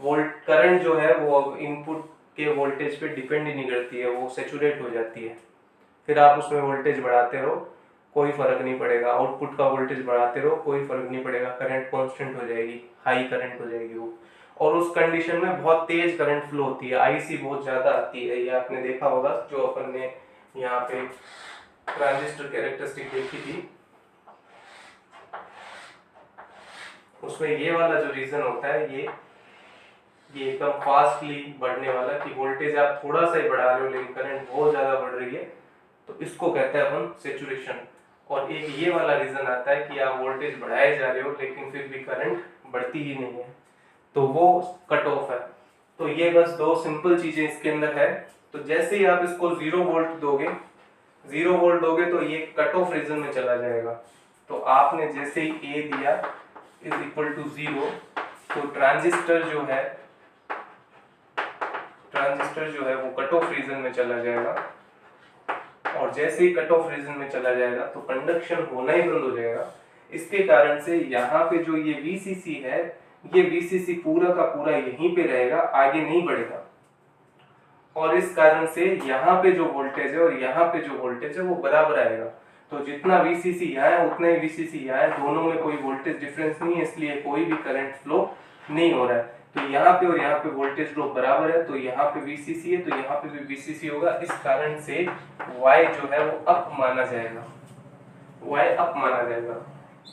वोल्ट करंट जो है वो इनपुट के वोल्टेज पे डिपेंड ही नहीं करती है, वो सैचुरेट हो जाती है। फिर आप उसमें वोल्टेज बढ़ाते रहो कोई फर्क नहीं पड़ेगा, आउटपुट का वोल्टेज बढ़ाते रहो कोई फर्क नहीं पड़ेगा, करंट कांस्टेंट हो जाएगी, हाई करंट हो जाएगी वो। और उस कंडीशन में बहुत तेज करंट फ्लो होती है, आईसी बहुत ज्यादा आती है, ये आपने देखा होगा जो अपन ने यहाँ पे ट्रांजिस्टर कैरेक्टरिस्टिक देखी थी, उसमें ये वाला जो रीजन होता है ये एकदम फास्टली बढ़ने वाला कि वोल्टेज आप थोड़ा सा ही बढ़ा रहे हो लेकिन करंट बहुत ज्यादा बढ़ रही है, तो इसको कहते हैं अपन सैचुरेशन। और एक ये वाला रीजन आता है कि आप वोल्टेज बढ़ाए जा रहे हो लेकिन फिर भी करंट बढ़ती ही नहीं है, तो वो कट ऑफ है। तो ये बस दो सिंपल चीजें इसके अंदर है। तो जैसे ही आप इसको 0 वोल्ट दोगे तो ये कट ऑफ रीजन में चला जाएगा। तो आपने जैसे ही ए दिया इज इक्वल टू 0, तो ट्रांजिस्टर जो है वो कट ऑफ रीजन में चला जाएगा। और जैसे ही कट ऑफ रीजन में चला जाएगा तो कंडक्शन होना ही बंद हो जाएगा। इसके कारण से यहाँ पे जो ये VCC है, ये VCC पूरा का पूरा यहीं पे रहेगा, आगे नहीं बढ़ेगा। और इस कारण से यहाँ पे जो वोल्टेज है और यहाँ पे जो वोल्टेज है वो बराबर आएगा। तो जितना VCC यहाँ है उतना ही VCC यहाँ है, दोनों में कोई वोल्टेज डिफरेंस नहीं है, इसलिए कोई भी करंट फ्लो नहीं हो रहा है। तो यहाँ पे और यहाँ पे वोल्टेज ड्रॉप बराबर है, तो यहाँ पे VCC है तो यहाँ पे भी VCC होगा। इस कारण से Y जो है वो अप माना जाएगा, Y अप माना जाएगा।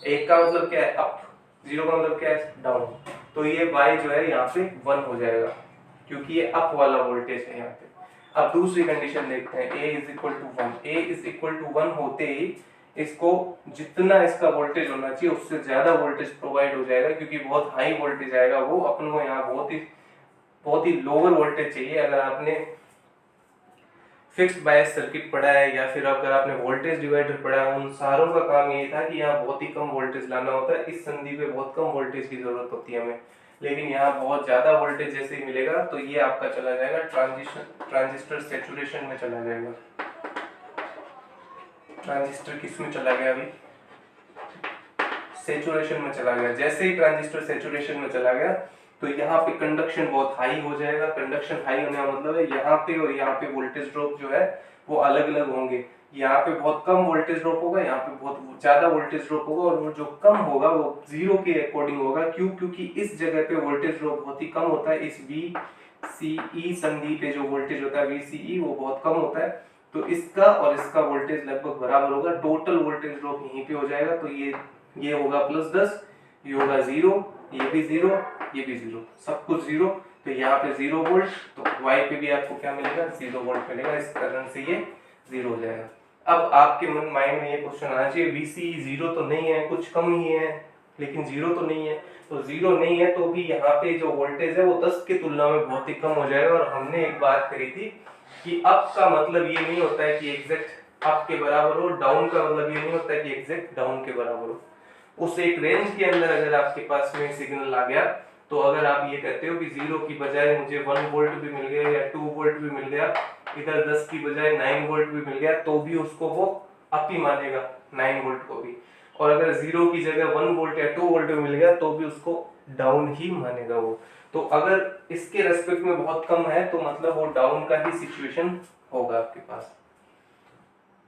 एक का मतलब क्या है अप, 0 का मतलब क्या है डाउन। तो ये Y जो है यहाँ पे 1 हो जाएगा क्योंकि ये अप वाला वोल्टेज है यहाँ पे। अब दूसरी कंडीशन देखते हैं, A is equal to 1। A is equal to 1 होते ही इसको जितना इसका वोल्टेज होना चाहिए उससे ज्यादा वोल्टेज प्रोवाइड हो जाएगा, क्योंकि बहुत हाई वोल्टेज आएगा वो। अपन को यहाँ बहुत ही लोअर वोल्टेज चाहिए। अगर आपने फिक्स्ड बायस सर्किट पढ़ा है या फिर अगर आपने वोल्टेज डिवाइडर पढ़ा है, उन सारों का काम ये था कि यहाँ बहुत ही कम वोल्टेज लाना होता है। इस संधि पे बहुत कम वोल्टेज की जरूरत होती है हमें, लेकिन यहाँ बहुत ज्यादा वोल्टेज जैसे ही मिलेगा तो ये आपका चला जाएगा ट्रांजिस्टर सैचुरेशन में चला जाएगा। ट्रांजिस्टर किस में चला गया अभी, सैचुरेशन में चला गया। जैसे ही ट्रांजिस्टर सैचुरेशन में चला गया तो यहाँ पे कंडक्शन बहुत हाई हो जाएगा। कंडक्शन हाई होने का मतलब है यहाँ पे और यहाँ पे वोल्टेज ड्रॉप जो है वो अलग अलग होंगे। यहाँ पे बहुत कम वोल्टेज ड्रॉप होगा, यहाँ पे बहुत ज्यादा वोल्टेज ड्रॉप होगा, और वो जो कम होगा वो 0 के अकॉर्डिंग होगा। क्यों? क्योंकि इस जगह पे वोल्टेज ड्रॉप बहुत ही कम होता है। इस VCE संधि पे जो वोल्टेज होता है VCE वो बहुत कम होता है। तो इसका और इसका वोल्टेज लगभग बराबर होगा, टोटल वोल्टेज ड्रॉप यहीं पे हो जाएगा। तो ये होगा +10, ये होगा 0, ये भी 0, ये भी 0, सब कुछ 0। तो यहाँ पे 0 वोल्ट, तो Y पे भी आपको क्या मिलेगा 0 वोल्ट मिलेगा। इस कारण से ये 0 हो जाएगा। अब आपके माइंड में ये क्वेश्चन आना चाहिए, VCE 0 तो नहीं है, कुछ कम ही है, लेकिन 0 तो नहीं है। तो 0 नहीं है तो भी यहाँ पे जो वोल्टेज है वो 10 की तुलना में बहुत ही कम हो जाएगा। और हमने एक बात करी थी कि अप का मतलब ये नहीं होता है कि एग्जैक्ट अप के बराबर हो, डाउन का मतलब ये नहीं होता है कि एग्जैक्ट डाउन के बराबर हो। उस एक रेंज के अंदर अगर आपके पास में सिग्नल आ गया तो अगर आप ये कहते हो कि 0 की बजाय मुझे 1 वोल्ट भी मिल गया या 2 वोल्ट भी मिल गया, इधर 10 की बजाय 9 वोल्ट भी मिल गया, तो भी उसको वो अप ही मानेगा 9 वोल्ट को भी। और अगर 0 की जगह 1 वोल्ट या 2 वोल्ट भी मिल गया तो भी उसको डाउन ही मानेगा वो। तो अगर इसके रेस्पेक्ट में बहुत कम है तो मतलब वो डाउन का ही सिचुएशन होगा आपके पास।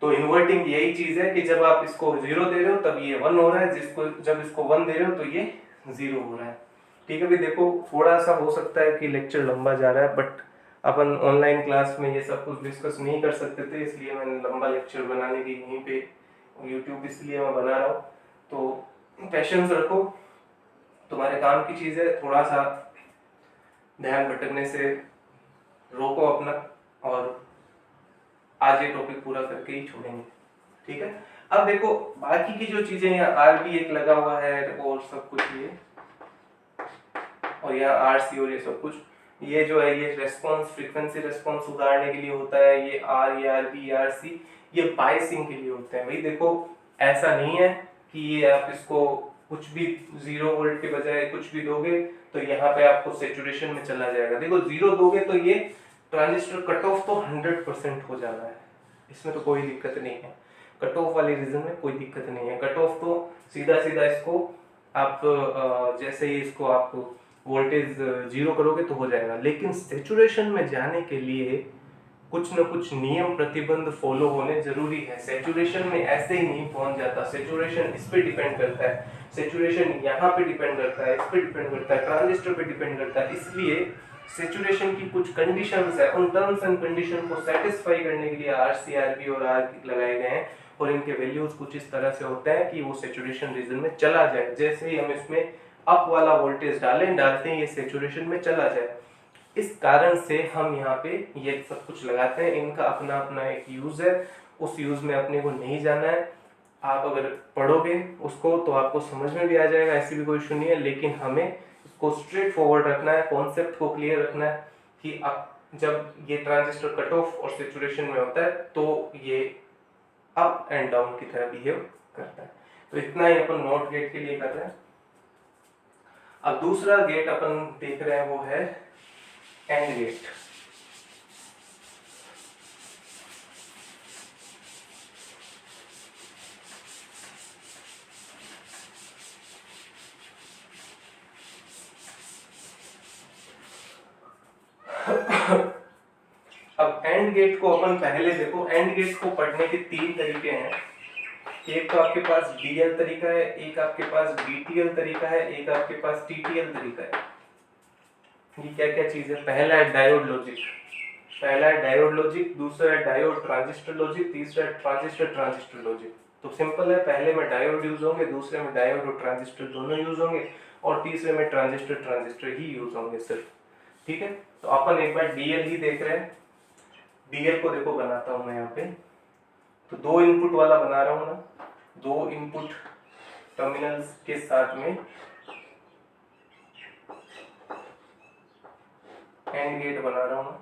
तो इन्वर्टिंग यही चीज है कि जब आप इसको 0 दे रहे हो तब ये 1 हो रहा है, जब इसको 1 दे रहे हो तो ये 0 हो रहा है। ठीक है, भी देखो थोड़ा सा हो सकता है कि लेक्चर लंबा जा रहा है, बट अपन ऑनलाइन क्लास में ये सब कुछ डिस्कस नहीं कर सकते थे, इसलिए मैंने लंबा लेक्चर बनाने की यहीं पे यूट्यूब इसलिए मैं बना रहा हूँ। तो पेशेंस रखो, तुम्हारे काम की चीज है, थोड़ा सा ध्यान भटकने से रोको अपना, और आज ये टॉपिक पूरा करके ही छोड़ेंगे। ठीक है, अब देखो बाकी की जो चीजें, यहाँ RB एक लगा हुआ है और सब कुछ ये, और यहाँ RC और ये सब कुछ, ये जो है ये रेस्पॉन्स, फ्रीक्वेंसी रेस्पॉन्स सुधारने के लिए होता है। ये R, ये RB, RC ये बायसिंग के लिए होते हैं। भाई देखो ऐसा नहीं है कि ये आप इसको कुछ भी 0 वोल्ट के बजाय कुछ भी दोगे तो यहाँ पे आपको सैचुरेशन में चला जाएगा। देखो 0 दोगे तो ये ट्रांजिस्टर कट ऑफ तो 100% हो जाना है, इसमें तो कोई दिक्कत नहीं है। कट ऑफ वाले रीजन में कोई दिक्कत नहीं है। कट ऑफ तो सीधा सीधा इसको आप जैसे ही इसको आप वोल्टेज 0 करोगे तो हो जाएगा। लेकिन सैचुरेशन में जाने के लिए कुछ न कुछ नियम प्रतिबंध फॉलो होने जरूरी है। सैचुरेशन में ऐसे ही नहीं पहुंच जाता। सैचुरेशन इस पे डिपेंड करता है, सैचुरेशन यहाँ पे डिपेंड करता है, इस पे डिपेंड करता है, ट्रांजिस्टर पे डिपेंड करता है। इसलिए सैचुरेशन की कुछ कंडीशंस है, उन टर्म्स एंड कंडीशन को सेटिस्फाई करने के लिए RC, RB और R लगाए गए हैं, और इनके वैल्यूज कुछ इस तरह से होते हैं कि वो सैचुरेशन रीजन में चला जाए। जैसे ही हम इसमें अप वाला वोल्टेज डालते हैं ये सैचुरेशन में चला जाए। इस कारण से हम यहाँ पे ये सब कुछ लगाते हैं। इनका अपना अपना एक यूज है, उस यूज में अपने को नहीं जाना है। आप अगर पढ़ोगे उसको तो आपको समझ में भी आ जाएगा, ऐसी भी कोई इशू नहीं है। लेकिन हमें को स्ट्रेट फॉरवर्ड रखना है, कॉन्सेप्ट को क्लियर रखना है कि अब जब ये ट्रांजिस्टर कट ऑफ और सेचुरेशन में होता है तो ये अप एंड डाउन की तरह बिहेव करता है। तो इतना ही अपन नॉट गेट के लिए कर रहे हैं। अब दूसरा गेट अपन देख रहे हैं वो है एंड गेट। अब एंड गेट को अपन पहले देखो, एंड गेट को पढ़ने के 3 तरीके हैं। एक तो आपके पास डीएल तरीका है, एक आपके पास बीटीएल तरीका है, एक आपके पास टीटीएल तरीका है। ये क्या क्या चीज है? पहला है डायोड लॉजिक, दूसरा है डायोड ट्रांजिस्टर लॉजिक, तीसरा है ट्रांजिस्टर लॉजिक। तो सिंपल है, पहले में डायोड यूज होंगे, दूसरे में डायोड और ट्रांजिस्टर दोनों यूज होंगे, और तीसरे में ट्रांजिस्टर ही यूज होंगे सिर्फ। ठीक है, तो अपन एक बार डीएल ही देख रहे हैं। डीएल को देखो बनाता हूं मैं यहाँ पे, तो 2 इनपुट वाला बना रहा हूं ना, 2 इनपुट टर्मिनल्स के साथ में एंड गेट बना रहा हूं।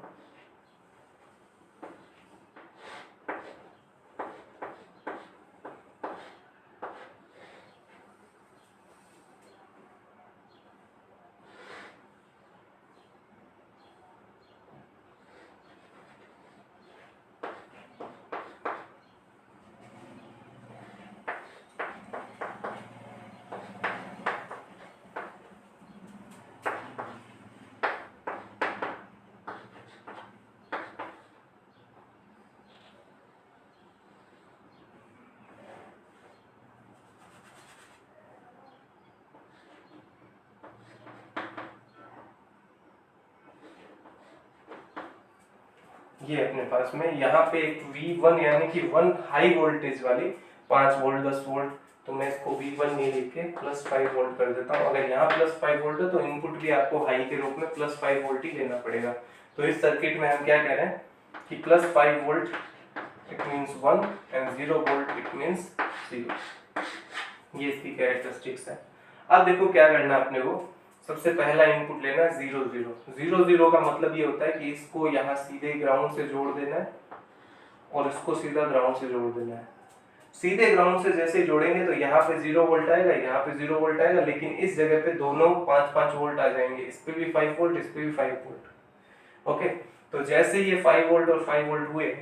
ये अपने पास में यहाँ पे एक V1 यानी कि 1 हाई वोल्टेज वाली 5 वोल्ट 10 वोल्ट, तो मैं इसको V1 नहीं लिख के +5 वोल्ट कर देता हूँ। अगर यहाँ +5 वोल्ट है तो इनपुट भी आपको हाई के रूप में +5 वोल्ट ही लेना पड़ेगा। तो इस सर्किट में हम क्या कह रहे हैं कि +5 volt it means 1 and 0 volt it means 0। ये इसकी कैरेक्टरिस्टिक्स है। अब देखो क्या करना है अपने को, सबसे पहला इनपुट लेना है 0 0 0 0 का मतलब ये होता है कि इसको यहाँ सीधे ग्राउंड से जोड़ देना है और इसको सीधा ग्राउंड से जोड़ देना है। सीधे ग्राउंड से जैसे जोड़ेंगे तो यहाँ पे 0 वोल्ट आएगा, यहाँ पे 0 वोल्ट आएगा, लेकिन इस जगह पे दोनों 5-5 वोल्ट आ जाएंगे, इस पे भी 5 वोल्ट, इस पे भी 5 वोल्ट। ओके, तो जैसे ये 5 वोल्ट और 5 वोल्ट हुए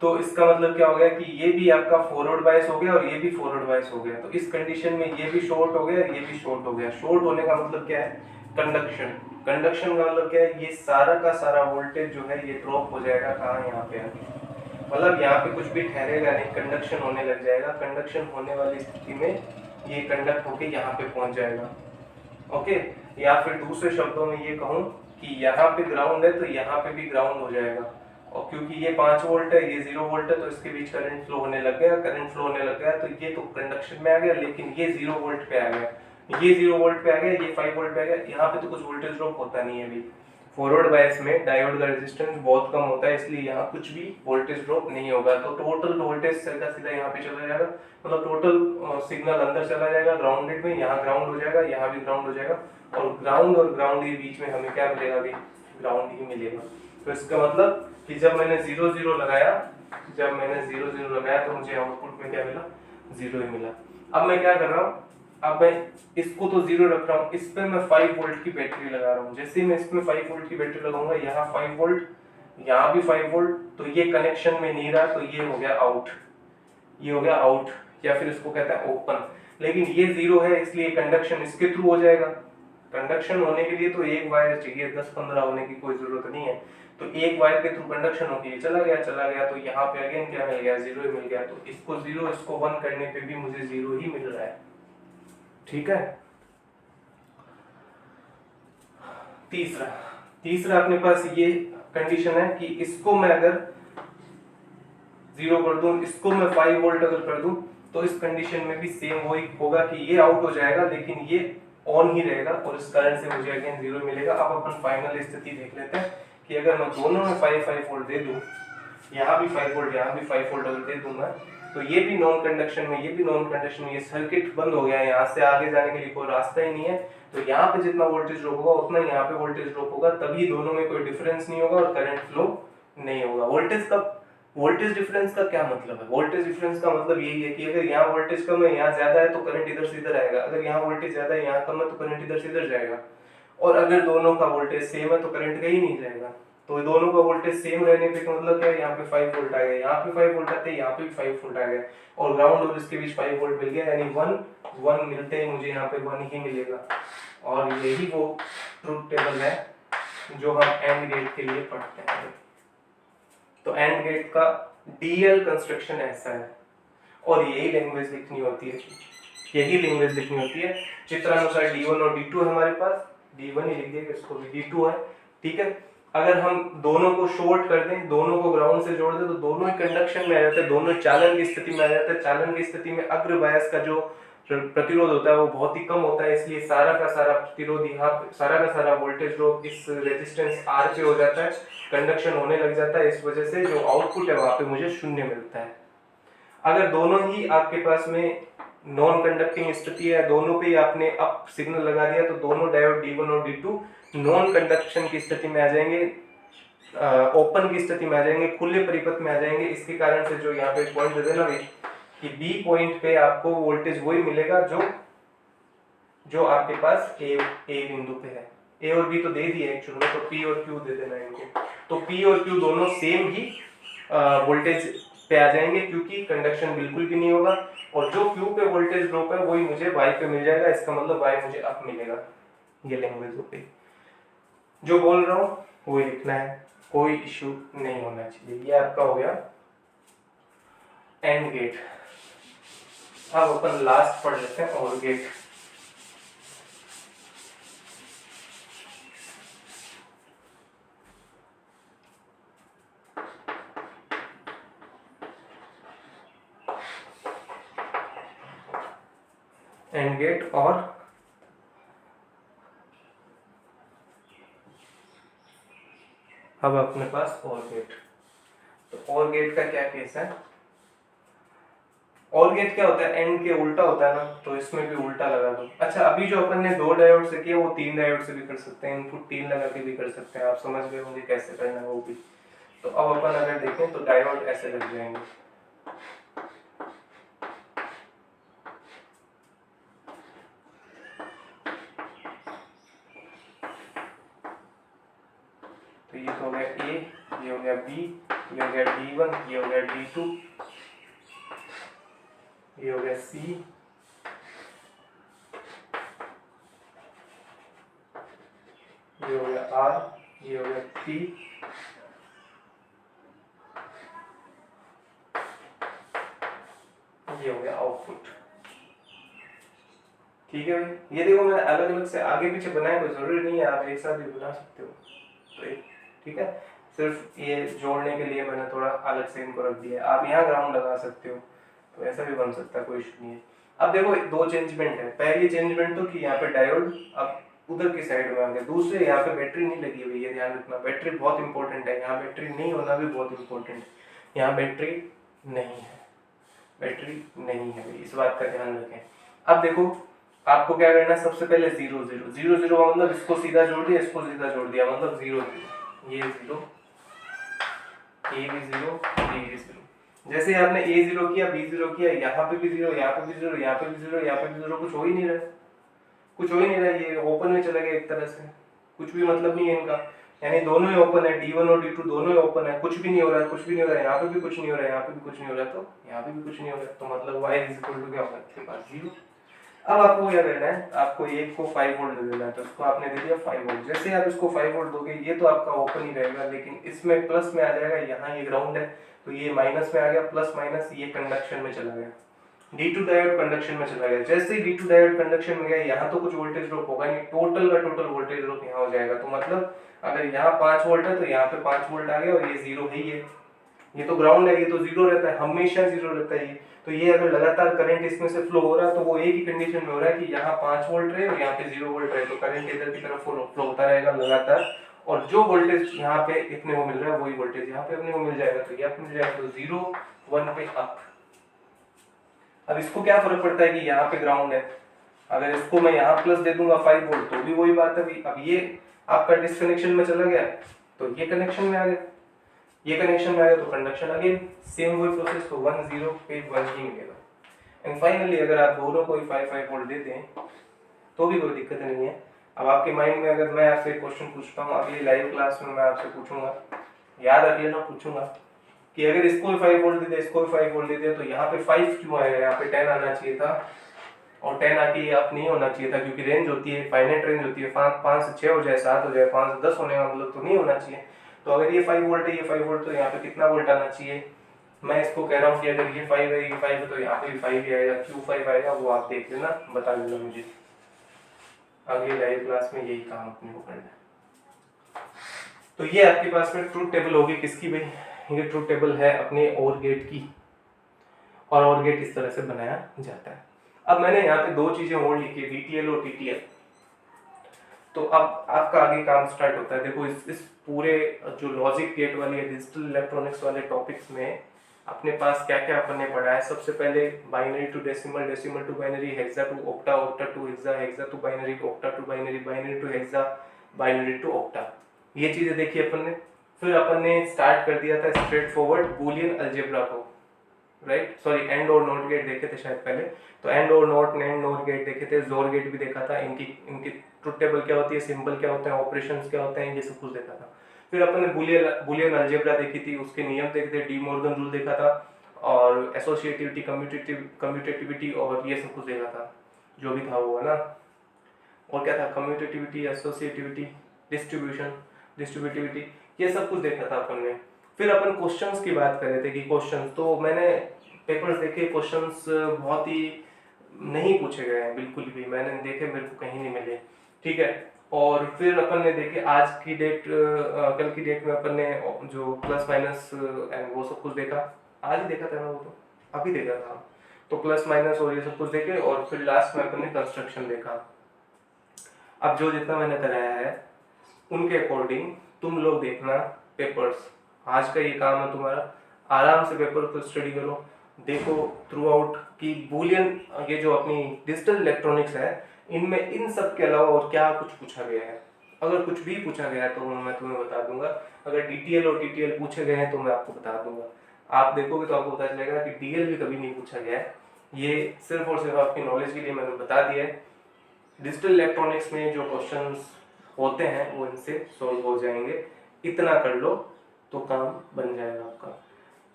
तो इसका मतलब क्या हो गया कि ये भी आपका फॉरवर्ड बायस हो गया और ये भी फॉरवर्ड बायस हो गया। तो इस कंडीशन में ये भी शॉर्ट हो गया और ये भी शॉर्ट हो गया। शॉर्ट होने का मतलब क्या है? कंडक्शन। कंडक्शन का मतलब क्या है? ये सारा का सारा वोल्टेज जो है ये ड्रॉप हो जाएगा कहाँ? यहाँ पे आके, मतलब यहाँ पे कुछ भी ठहरेगा नहीं, कंडक्शन होने लग जाएगा। कंडक्शन होने वाली स्थिति में ये कंडक्ट होके यहाँ पे पहुंच जाएगा। ओके, या फिर दूसरे शब्दों में ये कहूँ कि यहाँ पे ग्राउंड है तो यहाँ पे भी ग्राउंड हो जाएगा, और क्योंकि ये 5 वोल्ट है ये 0 वोल्ट है तो इसके बीच करंट फ्लो होने लग गया। करंट फ्लो होने लग गया तो ये तो कंडक्शन में आ गया, लेकिन ये 0 वोल्ट पे आ गया, ये 0 वोल्ट पे आ गया, ये 5 वोल्ट पे आ गया। यहाँ पे तो कुछ वोल्टेज ड्रॉप होता नहीं है अभी। फॉरवर्ड बायस में डायोड का रेजिस्टेंस बहुत कम होता है, इसलिए यहाँ कुछ भी वोल्टेज ड्रॉप नहीं होगा। तो टोटल वोल्टेज सीधा यहाँ पे चला जाएगा, मतलब टोटल सिग्नल अंदर चला जाएगा ग्राउंडेड में, यहाँ ग्राउंड हो जाएगा, यहाँ भी ग्राउंड हो जाएगा, और ग्राउंड के बीच में हमें क्या मिलेगा? अभी ग्राउंड ही मिलेगा। तो इसका मतलब कि जब मैंने 0 0 लगाया तो मुझे आउटपुट में क्या मिला? 0 ही मिला। अब मैं क्या कर रहा हूँ, अब मैं इसको तो 0 रख रहा हूँ, इस पे मैं 5 वोल्ट की बैटरी लगा रहा हूँ। जैसे ही मैं इसमें 5 वोल्ट की बैटरी लगाऊंगा, यहाँ 5 वोल्ट, यहाँ भी 5 वोल्ट, तो ये कनेक्शन में नहीं रहा, तो ये हो गया आउट, ये हो गया आउट, या फिर इसको कहते हैं ओपन। लेकिन ये 0 है इसलिए कंडक्शन इसके थ्रू हो जाएगा। कंडक्शन होने के लिए तो एक वायर चाहिए, 10-15 होने की कोई जरूरत नहीं है। तो एक वायर के थ्रू कंडक्शन होके ये चला गया, तो यहाँ पे अगेन क्या मिल गया? 0 ही मिल गया। तो इसको 0 इसको 1 करने पे भी मुझे 0 ही मिल रहा है। ठीक है, तीसरा अपने पास ये कंडीशन है कि इसको मैं अगर 0 कर दूं, इसको मैं 5 वोल्ट अगर कर दूं, तो इस कंडीशन में भी सेम वही होगा कि ये आउट हो जाएगा, लेकिन ये ऑन ही रहेगा, और इस कारण से मुझे अगेन 0 मिलेगा। अब अपन फाइनल स्थिति देख लेते हैं कि अगर मैं दोनों में 5 वोल्ट दे दूं, यहाँ भी 5 वोल्ट, यहाँ भी 5 वोल्ट अगर दे दूंगा, तो ये भी नॉन कंडक्शन में, ये भी नॉन कंडक्शन में, ये सर्किट बंद हो गया है, यहाँ से आगे जाने के लिए कोई रास्ता ही नहीं है। तो यहाँ पे जितना वोल्टेज ड्रॉप होगा उतना यहाँ पे वोल्टेज ड्रॉप होगा, तभी दोनों में कोई डिफरेंस नहीं होगा और करंट फ्लो नहीं होगा। वोल्टेज डिफरेंस का क्या मतलब है? वोल्टेज डिफरेंस का मतलब यही है कि अगर यहाँ वोल्टेज कम है, यहाँ ज्यादा है, तो करंट इधर से इधर आएगा। अगर यहाँ वोल्टेज ज्यादा है, यहाँ कम है, तो करंट इधर से इधर जाएगा। और अगर दोनों का वोल्टेज सेम है तो करंट कहीं नहीं जाएगा। तो दोनों का वोल्टेज सेम रहने पे मतलब क्या है, यहाँ पे 5 वोल्ट आ गया, यहाँ पे 5 वोल्ट आते हैं, यहाँ पे भी 5 वोल्ट आ गया, और ग्राउंड और इसके बीच 5 वोल्ट मिल गया, यानी 1 मिलते ही मुझे यहाँ पे 1 ही मिलेगा। और यही वो ट्रुथ टेबल है जो हम एंड गेट के लिए पढ़ते हैं। तो एंड गेट का डीएल कंस्ट्रक्शन ऐसा है, और यही लैंग्वेज लिखनी होती है, यही लैंग्वेज लिखनी होती है। चित्रानुसार D1 और D2 है हमारे पास, D1 ही लिख दिया, इसको भी D2 है, ठीक है। अगर हम दोनों को शॉर्ट कर दें, दोनों को ग्राउंड से जोड़ दें, तो दोनों ही कंडक्शन में आ जाते हैं, दोनों चालन की स्थिति में आ जाते हैं। चालन की स्थिति में अग्र बायस का जो प्रतिरोध होता है वो बहुत ही कम होता है, इसलिए सारा का सारा प्रतिरोध यहाँ पे, सारा का सारा वोल्टेज ड्रॉप इस रेजिस्टेंस R पे हो जाता है, कंडक्शन होने लग जाता है। इस वजह से जो आउटपुट है वहां पे मुझे शून्य मिलता है। अगर दोनों ही आपके पास में नॉन कंडक्टिंग स्थिति है, दोनों पे आपने अप सिग्नल लगा दिया, तो दोनों डायोड D1 और D2 नॉन कंडक्शन की स्थिति में आ जाएंगे, ओपन की स्थिति में आ जाएंगे, खुले परिपथ में आ जाएंगे। इसके कारण से जो यहाँ पे पॉइंट दे देना कि बी पॉइंट पे आपको वोल्टेज वही मिलेगा जो आपके पास ए बिंदु पे है। ए और बी तो दे दिए एक्चुअली में, तो पी और क्यू दे देना इनको। तो पी और क्यू दोनों सेम ही वोल्टेज पे आ जाएंगे, क्योंकि कंडक्शन बिल्कुल भी नहीं होगा, और जो क्यू पे वोल्टेज ड्रॉप है वही मुझे वाई पे मिल जाएगा। इसका मतलब वाई मुझे अप मिलेगा। ये लैंग्वेज हो गई, जो बोल रहा हूँ वही लिखना है, कोई इश्यू नहीं होना चाहिए। ये आपका हो गया एंड गेट। अब अपन लास्ट पढ़ लेते हैं और गेट। एंड गेट और अब अपने पास और गेट। तो और गेट का क्या केस है? और गेट क्या होता है? एंड के उल्टा होता है ना, तो इसमें भी उल्टा लगा दो। अच्छा, अभी जो अपन ने 2 डायोड से किया वो 3 डायोड से भी कर सकते हैं, इनपुट 3 लगा के भी कर सकते हैं। आप समझ गए होंगे कैसे करना है वो भी। तो अब अपन अगर देखें तो डायोड ऐसे लग जाएंगे, तो ये तो हो गया A, ये हो गया B, ये हो गया D1, ये हो गया D2, ये हो गया C, ये हो गया R, ये हो गया P, ये हो गया आउटपुट। ठीक है भाई, ये देखो मैंने अलग अलग से आगे पीछे बनाया, कोई जरूरी नहीं है, आप एक साथ भी बना सकते हो। तो ठीक है, सिर्फ ये जोड़ने के लिए मैंने थोड़ा अलग से इनको रख दिया है। आप यहाँ ग्राउंड लगा सकते हो, तो ऐसा भी बन सकता है, कोई इशू नहीं है। अब देखो 2 चेंजमेंट है। पहली चेंजमेंट तो कि यहाँ पे डायोड अब उधर की साइड में आ गया। दूसरे यहाँ पे बैटरी नहीं लगी हुई है, ध्यान रखना, बैटरी बहुत इंपॉर्टेंट है। यहाँ बैटरी नहीं होना भी बहुत इंपॉर्टेंट है। यहाँ बैटरी नहीं है, बैटरी नहीं है, इस बात का ध्यान रखें। अब देखो आपको क्या करना है, सबसे पहले 0 0 0 0 का मतलब इसको सीधा जोड़ दिया, इसको सीधा जोड़ दिया, मतलब 0 0, ये 0, ए भी 0, ये भी 0। जैसे आपने A0 किया, B0 किया, यहाँ पे भी 0, यहाँ पे भी 0, यहाँ पे भी 0, यहाँ पे भी 0, कुछ हो ही नहीं रहा, कुछ हो ही नहीं रहा। ये ओपन में चला गया एक तरह से, कुछ भी मतलब नहीं है इनका, यानी दोनों ही ओपन है, D1 और D2 दोनों ही ओपन है, कुछ भी नहीं हो रहा है, कुछ भी नहीं हो रहा है, यहाँ पे भी कुछ नहीं हो रहा है, यहाँ पे भी कुछ नहीं हो रहा है, तो यहाँ पे भी कुछ नहीं हो रहा है, तो मतलब y क्या होगा, इसके पास 0। अब आपको क्या करना है, आपको एक को 5 वोल्ट दे देना है, तो इसको आपने दे दिया 5 वोल्ट। जैसे आप इसको 5 वोल्ट दोगे, ये तो आपका ओपन ही रहेगा, लेकिन इसमें प्लस में आ जाएगा, यहाँ ये ग्राउंड है, तो ये माइनस में आ गया, प्लस माइनस ये कंडक्शन में चला गया, D2 डायोड कंडक्शन में चला गया। जैसे ही D2 डायोड कंडक्शन में गया, यहाँ तो कुछ वोल्टेज ड्रॉप होगा नहीं, टोटल का टोटल वोल्टेज ड्रॉप यहाँ हो जाएगा। तो मतलब अगर यहाँ 5 वोल्ट है तो यहाँ पे 5 वोल्ट आ गया, और ये 0 है, ये तो ग्राउंड है, ये तो 0 रहता है, हमेशा 0 रहता है ये। तो ये अगर लगातार करंट इसमें से फ्लो हो रहा है, तो वो एक ही कंडीशन में हो रहा है कि यहाँ 5 वोल्ट रहे और यहाँ पे 0 वोल्ट रहे, तो करंट इधर की तरफ फ्लो होता रहेगा लगातार, और जो वोल्टेज यहाँ पे इतने को मिल रहा है वही वोल्टेज यहाँ पे अपने को मिल जाएगा, तो ये मिल जाएगा। तो 0 1 पे अप, अब इसको क्या फर्क पड़ता है कि यहाँ पे ग्राउंड है, अगर इसको मैं यहाँ प्लस दे दूंगा 5 वोल्ट तो भी वही बात है भाई। अब ये आपका डिस्कनेक्शन में चला गया तो ये कनेक्शन में आ गया, ये कनेक्शन में आ गया तो कंडक्शन अगेन सेम वही प्रोसेस, तो 1 0 पे 1 ही मिलेगा। एंड फाइनली अगर आप दोनों को 5 वोल्ट देते हैं तो भी कोई दिक्कत नहीं है। अब आपके माइंड में अगर मैं आपसे क्वेश्चन पूछता हूँ अगली लाइव क्लास में, मैं आपसे पूछूंगा, याद रख लेना, पूछूंगा कि अगर इसको भी 5 वोल्ट दे दिया, इसको भी 5 वोल्ट दे दिया तो यहाँ पे 5 क्यों आएगा, यहाँ पे 10 आना चाहिए था, और 10 आके आप नहीं होना चाहिए था, क्योंकि रेंज होती है फाइनाइट रेंज होती है, 5 से 6 हो जाए, 7 हो जाए, 5 से 10 होने का मतलब तो नहीं होना चाहिए। तो अगर ये 5 वोल्ट है, ये 5 वोल्ट, तो यहाँ पे कितना वोल्ट आना चाहिए। मैं इसको कह रहा हूँ कि अगर ये 5 है, ये 5 है, तो यहाँ पे भी 5 ही आएगा। क्यों 5 आएगा वो आप देख लेना, बता देना मुझे, अगली लाइव क्लास में यही काम अपने को करना है। तो ये आपके पास में ट्रूथ टेबल होगी किसकी भाई, ये ट्रूथ टेबल है अपने OR गेट की, और OR गेट इस तरह से बनाया जाता है। अब मैंने यहाँ पे दो चीजें और लिखी है, DTL और TTL। तो अब आपका आगे काम स्टार्ट होता है। देखो इस पूरे जो लॉजिक गेट वाली है, डिजिटल इलेक्ट्रॉनिक्स वाले टॉपिक्स में अपने पास क्या क्या अपन ने पढ़ा है। सबसे पहले binary to decimal, decimal to binary, hexa to octa, octa to hexa, hexa to binary, octa to binary, binary to hexa, binary to octa, ये चीजें देखी अपन ने। फिर अपन ने स्टार्ट कर दिया था स्ट्रेट फॉरवर्ड बूलियन अलजेब्रा को, राइट, सॉरी एंड और नॉट गेट देखे थे शायद पहले, तो एंड और नॉट, एंड नॉट गेट देखे थे, जोर गेट भी देखा था, इनकी ट्रुथ टेबल क्या होती है, सिंबल क्या होते हैं, ऑपरेशंस क्या होते हैं, ये सब कुछ देखा था। फिर अपन ने बुलियन अलजेब्रा देखी थी, उसके नियम देखे थे, डी मॉर्गन रूल देखा था, और एसोसिएटिविटी, कम्यूटेटिविटी और ये सब कुछ देखा था, जो भी था वो, है ना। और क्या था, कम्यूटेटिविटी, एसोसिएटिविटी, डिस्ट्रीब्यूटिविटी, ये सब कुछ देखा था अपन ने। फिर अपन क्वेश्चंस की बात कर रहे थे कि क्वेश्चंस, तो मैंने पेपर्स देखे, क्वेश्चंस बहुत ही नहीं पूछे गए हैं बिल्कुल भी, मैंने देखे, मेरे को कहीं नहीं मिले, ठीक है। और फिर अपन ने देखे आज की डेट, कल की डेट में अपन ने जो प्लस माइनस एंड वो सब कुछ देखा, आज ही देखा था ना वो, तो अभी देखा था, तो प्लस माइनस और ये सब कुछ देखे, और फिर लास्ट में अपन ने कंस्ट्रक्शन देखा। अब जो जितना मैंने कराया है उनके अकॉर्डिंग तुम लोग देखना पेपर्स, आज का ये काम है तुम्हारा, आराम से पेपर को स्टडी करो, देखो थ्रू आउट कि बूलियन, ये जो अपनी डिजिटल इलेक्ट्रॉनिक्स है, इनमें इन सब के अलावा और क्या कुछ पूछा गया है। अगर कुछ भी पूछा गया है तो मैं तुम्हें बता दूंगा, अगर DTL और TTL पूछे गए हैं तो मैं आपको बता दूंगा। आप देखोगे तो आपको पता चलेगा कि DL भी कभी नहीं पूछा गया है, ये सिर्फ और सिर्फ आपकी नॉलेज के लिए मैंने बता दिया है। डिजिटल इलेक्ट्रॉनिक्स में जो क्वेश्चंस होते हैं वो इनसे सॉल्व हो जाएंगे, इतना कर लो तो काम बन जाएगा आपका।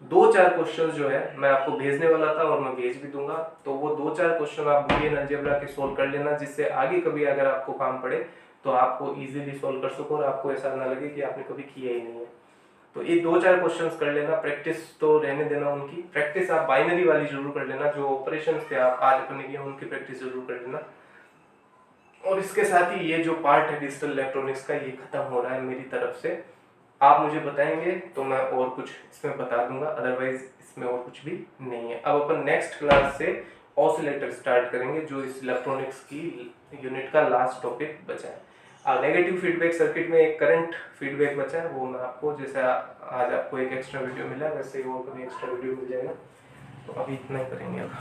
2-4 क्वेश्चंस जो है मैं आपको भेजने वाला था और मैं भेज भी दूंगा, तो वो 2-4 क्वेश्चन आप बूलियन अलजेब्रा के सोल्व कर लेना, जिससे आगे कभी अगर आपको काम पड़े तो आपको इजीली सोल्व कर सको और आपको ऐसा ना लगे कि आपने कभी किया ही नहीं है। तो ये 2-4 क्वेश्चंस कर लेना, प्रैक्टिस तो रहने देना उनकी, प्रैक्टिस आप बाइनरी वाली जरूर कर लेना, जो ऑपरेशंस थे आप आज अपने किए उनकी प्रैक्टिस जरूर कर लेना। और इसके साथ ही ये जो पार्ट है डिजिटल इलेक्ट्रॉनिक्स का, ये खत्म हो रहा है मेरी तरफ से। आप मुझे बताएंगे तो मैं और कुछ इसमें बता दूंगा, अदरवाइज इसमें और कुछ भी नहीं है। अब अपन नेक्स्ट क्लास से ऑसिलेटर स्टार्ट करेंगे, जो इस इलेक्ट्रॉनिक्स की यूनिट का लास्ट टॉपिक बचा है। नेगेटिव फीडबैक सर्किट में एक करंट फीडबैक बचा है, वो मैं आपको, जैसे आज आपको एक एक्स्ट्रा वीडियो मिला वैसे ही वो कभी एक्स्ट्रा वीडियो मिल जाएगा। तो अभी इतना ही करेंगे अब।